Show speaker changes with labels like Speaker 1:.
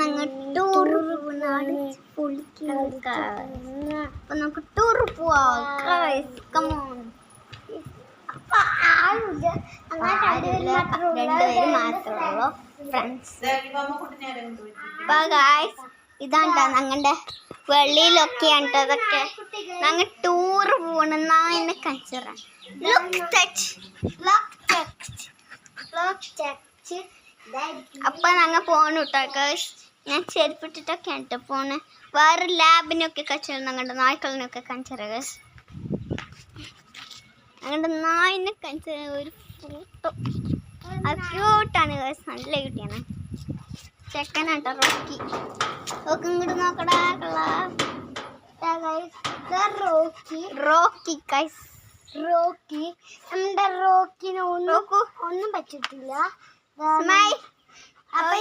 Speaker 1: ഞങ്ങൾ ടൂർ അപ്പൊ നമുക്ക് ടൂർ പോവാം. രണ്ടുപേര് മാത്രമേ ഉള്ളൂ ഫ്രണ്ട്സ്. അപ്പൊ ഗായ്സ് ഇതാണ്ടാ ഞങ്ങളുടെ വെള്ളിയിലൊക്കെയാണ് അതൊക്കെ ഞങ്ങൾ ടൂർ പോണെന്നാണ് കൾച്ചറാണ്. അപ്പൊ ഞങ്ങൾ പോണു കേട്ടോ. ഞാൻ ചെരുപ്പിട്ടിട്ടൊക്കെയാണ് കേട്ടോ പോണ്. വേറെ ലാബിനൊക്കെ കച്ചറ ഞങ്ങളുടെ നായ്ക്കളിനൊക്കെ കച്ചറ. ഞങ്ങളുടെ നായിനെ കച്ചറ ഒരു ഫോട്ടോ അത് ക്യൂട്ടാണ്. നല്ല ക്യൂട്ടിയാണ്. ചെക്കനാട്ടോ റോക്കി. റോക്കി ഇങ്ങോട്ട് നോക്കടാ. Rocky guys. റോക്കി നമ്മുടെ റോക്കിന് ഒന്നും പറ്റിട്ടില്ല. അപ്പൊ